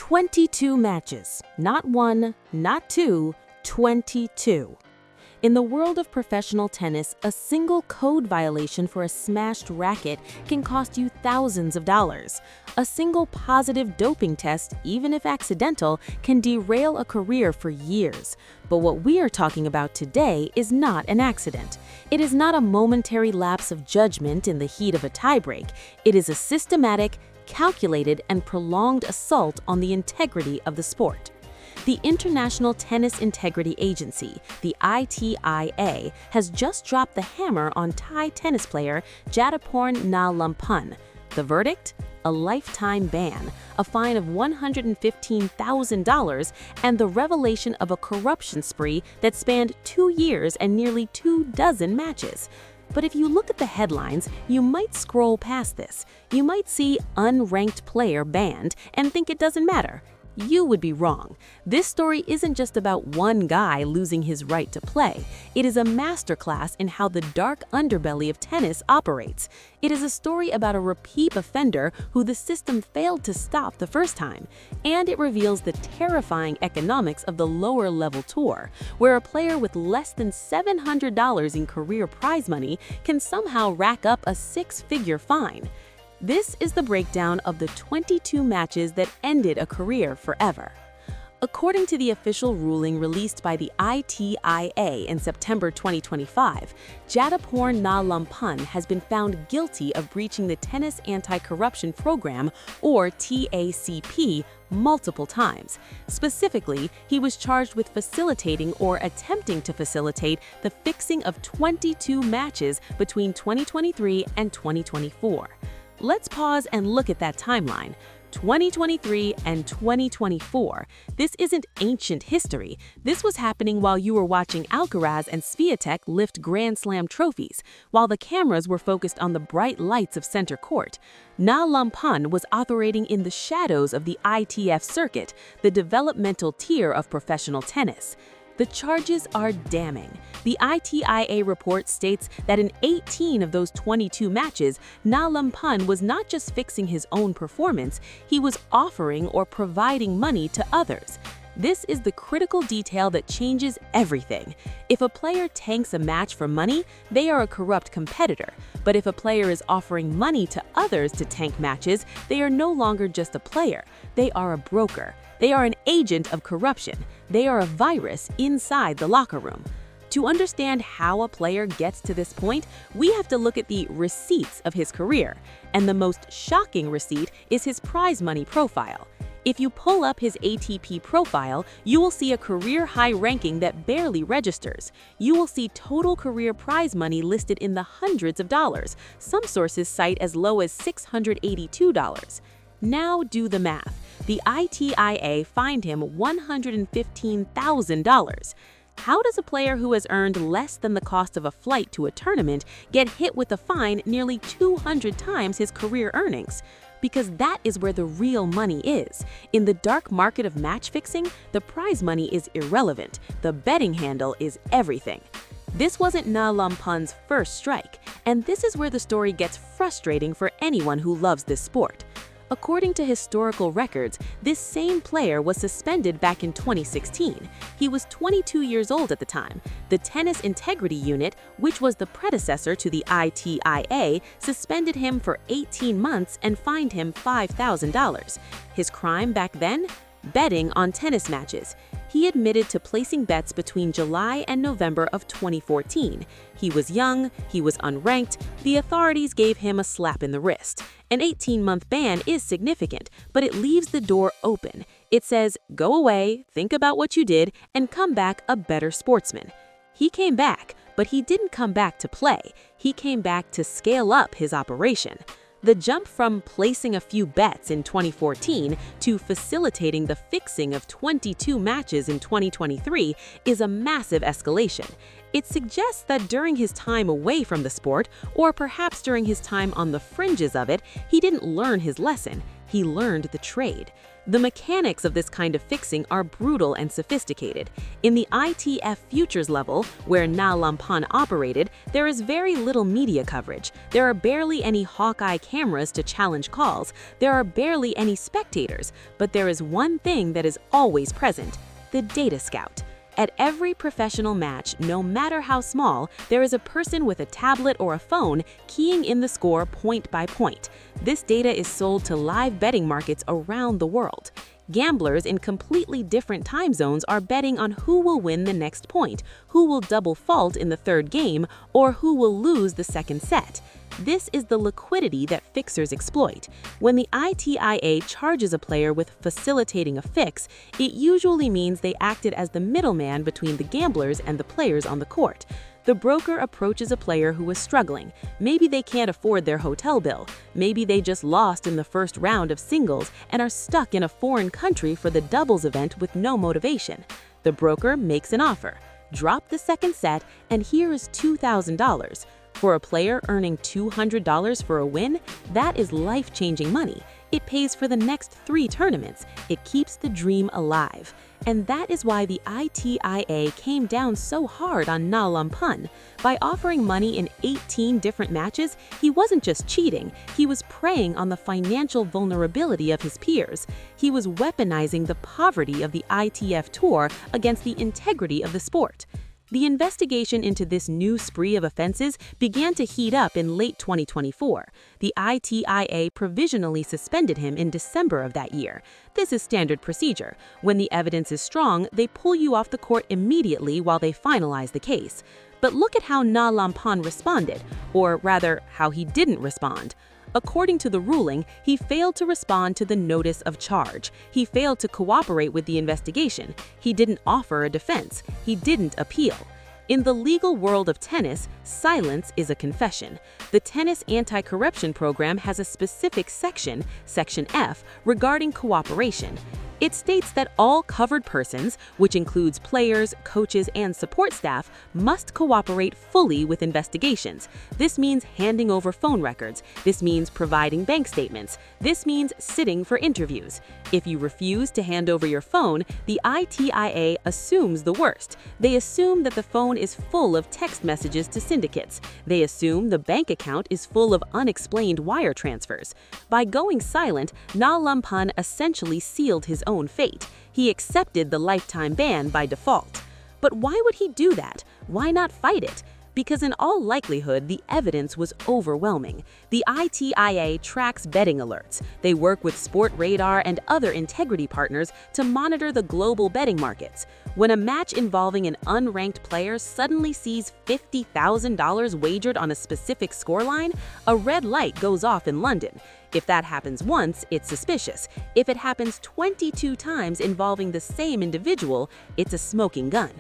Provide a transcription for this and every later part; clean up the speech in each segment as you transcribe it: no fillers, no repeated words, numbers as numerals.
22 matches. Not one, not two, 22. In the world of professional tennis, a single code violation for a smashed racket can cost you thousands of dollars. A single positive doping test, even if accidental, can derail a career for years. But what we are talking about today is not an accident. It is not a momentary lapse of judgment in the heat of a tiebreak. It is a systematic, calculated, and prolonged assault on the integrity of the sport. The International Tennis Integrity Agency, the ITIA, has just dropped the hammer on Thai tennis player Jatuporn Na Lamphun. The verdict? A lifetime ban, a fine of $115,000, and the revelation of a corruption spree that spanned 2 years and nearly 24 matches. But if you look at the headlines, you might scroll past this. You might see unranked player banned and think it doesn't matter. You would be wrong. This story isn't just about one guy losing his right to play. It is a masterclass in how the dark underbelly of tennis operates. It is a story about a repeat offender who the system failed to stop the first time. And it reveals the terrifying economics of the lower-level tour, where a player with less than $700 in career prize money can somehow rack up a six-figure fine. This is the breakdown of the 22 matches that ended a career forever. According to the official ruling released by the ITIA in September 2025, Jatuporn Na Lamphun has been found guilty of breaching the Tennis Anti-Corruption Program, or TACP, multiple times. Specifically, he was charged with facilitating or attempting to facilitate the fixing of 22 matches between 2023 and 2024. Let's pause and look at that timeline. 2023 and 2024. This isn't ancient history. This was happening while you were watching Alcaraz and Swiatek lift Grand Slam trophies, while the cameras were focused on the bright lights of center court. Na Lamphun was operating in the shadows of the ITF circuit, the developmental tier of professional tennis. The charges are damning. The ITIA report states that in 18 of those 22 matches, Na Lamphun was not just fixing his own performance, he was offering or providing money to others. This is the critical detail that changes everything. If a player tanks a match for money, they are a corrupt competitor. But if a player is offering money to others to tank matches, they are no longer just a player. They are a broker. They are an agent of corruption. They are a virus inside the locker room. To understand how a player gets to this point, we have to look at the receipts of his career. And the most shocking receipt is his prize money profile. If you pull up his ATP profile, you will see a career high ranking that barely registers. You will see total career prize money listed in the hundreds of dollars. Some sources cite as low as $682. Now do the math. The ITIA fined him $115,000. How does a player who has earned less than the cost of a flight to a tournament get hit with a fine nearly 200 times his career earnings? Because that is where the real money is. In the dark market of match fixing, the prize money is irrelevant. The betting handle is everything. This wasn't Na Lamphun's first strike, and this is where the story gets frustrating for anyone who loves this sport. According to historical records, this same player was suspended back in 2016. He was 22 years old at the time. The Tennis Integrity Unit, which was the predecessor to the ITIA, suspended him for 18 months and fined him $5,000. His crime back then? Betting on tennis matches. He admitted to placing bets between July and November of 2014. He was young, he was unranked, the authorities gave him a slap in the wrist. An 18-month ban is significant, but it leaves the door open. It says, go away, think about what you did, and come back a better sportsman. He came back, but he didn't come back to play. He came back to scale up his operation. The jump from placing a few bets in 2014 to facilitating the fixing of 22 matches in 2023 is a massive escalation. It suggests that during his time away from the sport, or perhaps during his time on the fringes of it, he didn't learn his lesson. He learned the trade. The mechanics of this kind of fixing are brutal and sophisticated. In the ITF futures level, where Na Lamphun operated, there is very little media coverage. There are barely any hawk-eye cameras to challenge calls. There are barely any spectators. But there is one thing that is always present: the data scout. At every professional match, no matter how small, there is a person with a tablet or a phone keying in the score point by point. This data is sold to live betting markets around the world. Gamblers in completely different time zones are betting on who will win the next point, who will double fault in the third game, or who will lose the second set. This is the liquidity that fixers exploit. When the ITIA charges a player with facilitating a fix, it usually means they acted as the middleman between the gamblers and the players on the court. The broker approaches a player who is struggling. Maybe they can't afford their hotel bill. Maybe they just lost in the first round of singles and are stuck in a foreign country for the doubles event with no motivation. The broker makes an offer. Drop the second set, and here is $2,000. For a player earning $200 for a win, that is life-changing money. It pays for the next 3 tournaments. It keeps the dream alive. And that is why the ITIA came down so hard on Na Lamphun. By offering money in 18 different matches, he wasn't just cheating, he was preying on the financial vulnerability of his peers. He was weaponizing the poverty of the ITF Tour against the integrity of the sport. The investigation into this new spree of offenses began to heat up in late 2024. The ITIA provisionally suspended him in December of that year. This is standard procedure. When the evidence is strong, they pull you off the court immediately while they finalize the case. But look at how Na Lamphun responded, or rather, how he didn't respond. According to the ruling, he failed to respond to the notice of charge. He failed to cooperate with the investigation. He didn't offer a defense. He didn't appeal. In the legal world of tennis, silence is a confession. The Tennis Anti-Corruption Program has a specific section, Section F, regarding cooperation. It states that all covered persons, which includes players, coaches, and support staff, must cooperate fully with investigations. This means handing over phone records. This means providing bank statements. This means sitting for interviews. If you refuse to hand over your phone, the ITIA assumes the worst. They assume that the phone is full of text messages to syndicates. They assume the bank account is full of unexplained wire transfers. By going silent, Na Lamphun essentially sealed his own fate. He accepted the lifetime ban by default. But why would he do that? Why not fight it? Because in all likelihood, the evidence was overwhelming. The ITIA tracks betting alerts. They work with Sport Radar and other integrity partners to monitor the global betting markets. When a match involving an unranked player suddenly sees $50,000 wagered on a specific scoreline, a red light goes off in London. If that happens once, it's suspicious. If it happens 22 times involving the same individual, it's a smoking gun.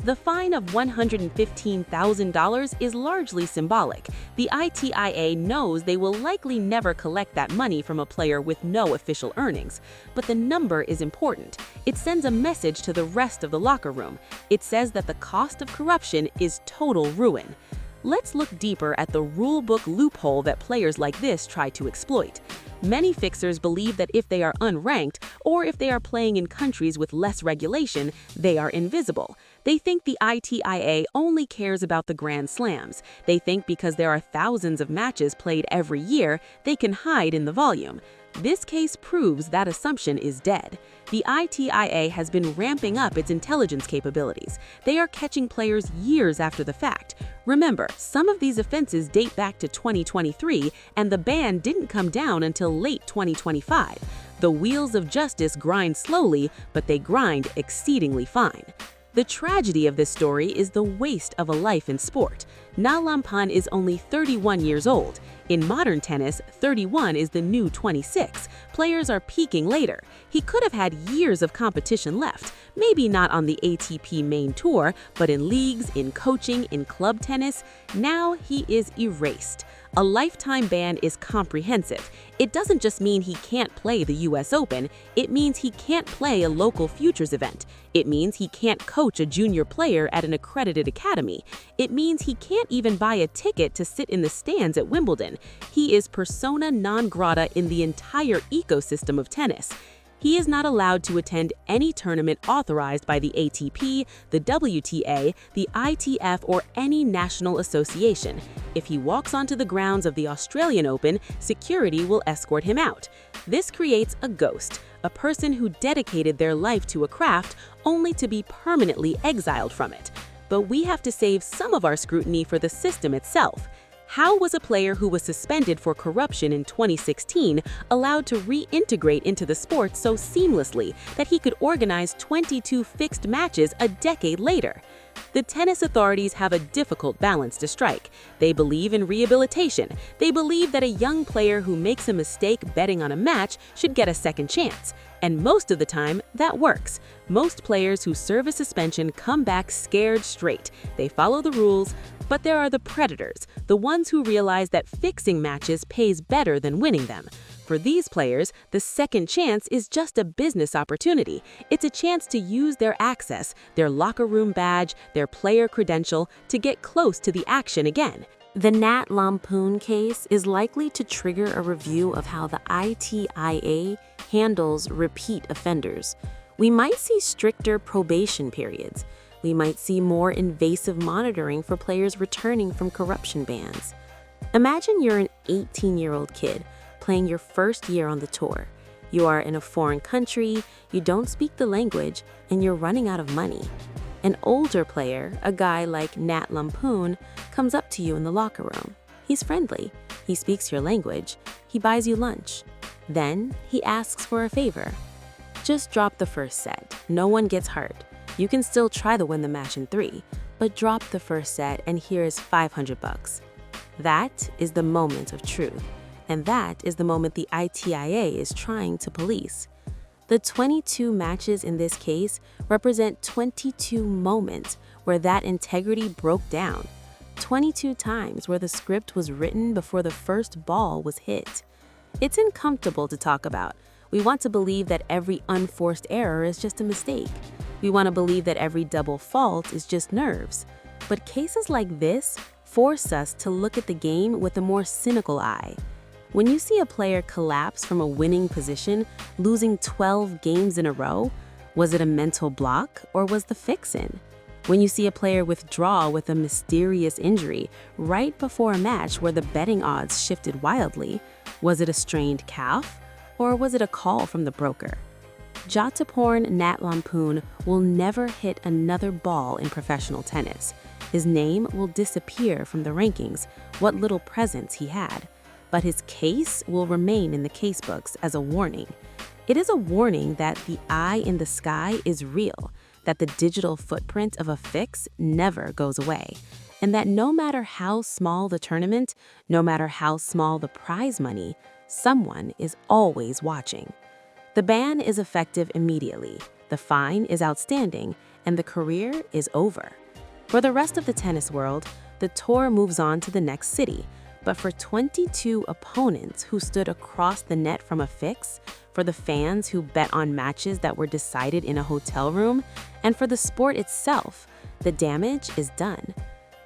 The fine of $115,000 is largely symbolic. The ITIA knows they will likely never collect that money from a player with no official earnings. But the number is important. It sends a message to the rest of the locker room. It says that the cost of corruption is total ruin. Let's look deeper at the rulebook loophole that players like this try to exploit. Many fixers believe that if they are unranked, or if they are playing in countries with less regulation, they are invisible. They think the ITIA only cares about the Grand Slams. They think because there are thousands of matches played every year, they can hide in the volume. This case proves that assumption is dead. The ITIA has been ramping up its intelligence capabilities. They are catching players years after the fact. Remember, some of these offenses date back to 2023, and the ban didn't come down until late 2025. The wheels of justice grind slowly, but they grind exceedingly fine. The tragedy of this story is the waste of a life in sport. Na Lamphun is only 31 years old. In modern tennis, 31 is the new 26. Players are peaking later. He could have had years of competition left, maybe not on the ATP main tour, but in leagues, in coaching, in club tennis. Now he is erased. A lifetime ban is comprehensive. It doesn't just mean he can't play the US Open, it means he can't play a local futures event. It means he can't coach a junior player at an accredited academy. It means he can't even buy a ticket to sit in the stands at Wimbledon. He is persona non grata in the entire ecosystem of tennis. he is not allowed to attend any tournament authorized by the ATP, the WTA, the ITF, or any national association. If he walks onto the grounds of the Australian Open, security will escort him out. This creates a ghost, a person who dedicated their life to a craft only to be permanently exiled from it. But we have to save some of our scrutiny for the system itself. How was a player who was suspended for corruption in 2016 allowed to reintegrate into the sport so seamlessly that he could organize 22 fixed matches a decade later? The tennis authorities have a difficult balance to strike. They believe in rehabilitation. They believe that a young player who makes a mistake betting on a match should get a second chance. And most of the time, that works. Most players who serve a suspension come back scared straight. They follow the rules, but there are the predators, the ones who realize that fixing matches pays better than winning them. For these players, the second chance is just a business opportunity. It's a chance to use their access, their locker room badge, their player credential to get close to the action again. The Nat Lamphun case is likely to trigger a review of how the ITIA handles repeat offenders. We might see stricter probation periods. We might see more invasive monitoring for players returning from corruption bans. Imagine you're an 18-year-old kid playing your first year on the tour. You are in a foreign country, you don't speak the language, and you're running out of money. An older player, a guy like Nat Lamphun, comes up to you in the locker room. He's friendly, he speaks your language, he buys you lunch. Then he asks for a favor. Just drop the first set, no one gets hurt. You can still try to win the match in 3, but drop the first set and here's $500. That is the moment of truth. And that is the moment the ITIA is trying to police. The 22 matches in this case represent 22 moments where that integrity broke down. 22 times where the script was written before the first ball was hit. It's uncomfortable to talk about. We want to believe that every unforced error is just a mistake. We want to believe that every double fault is just nerves. But cases like this force us to look at the game with a more cynical eye. When you see a player collapse from a winning position, losing 12 games in a row, was it a mental block or was the fix-in? When you see a player withdraw with a mysterious injury right before a match where the betting odds shifted wildly, was it a strained calf or was it a call from the broker? Jatuporn Na Lamphun will never hit another ball in professional tennis. His name will disappear from the rankings, what little presence he had. But his case will remain in the casebooks as a warning. It is a warning that the eye in the sky is real, that the digital footprint of a fix never goes away, and that no matter how small the tournament, no matter how small the prize money, someone is always watching. The ban is effective immediately, the fine is outstanding, and the career is over. For the rest of the tennis world, the tour moves on to the next city. But for 22 opponents who stood across the net from a fix, for the fans who bet on matches that were decided in a hotel room, and for the sport itself, the damage is done.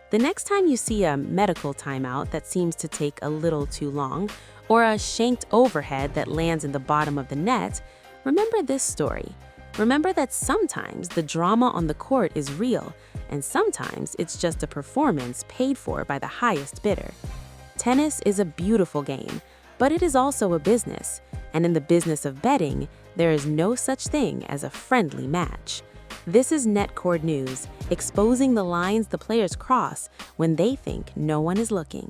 The next time you see a medical timeout that seems to take a little too long, or a shanked overhead that lands in the bottom of the net, remember this story. Remember that sometimes the drama on the court is real, and sometimes it's just a performance paid for by the highest bidder. Tennis is a beautiful game, but it is also a business, and in the business of betting, there is no such thing as a friendly match. This is Netcord News, exposing the lines the players cross when they think no one is looking.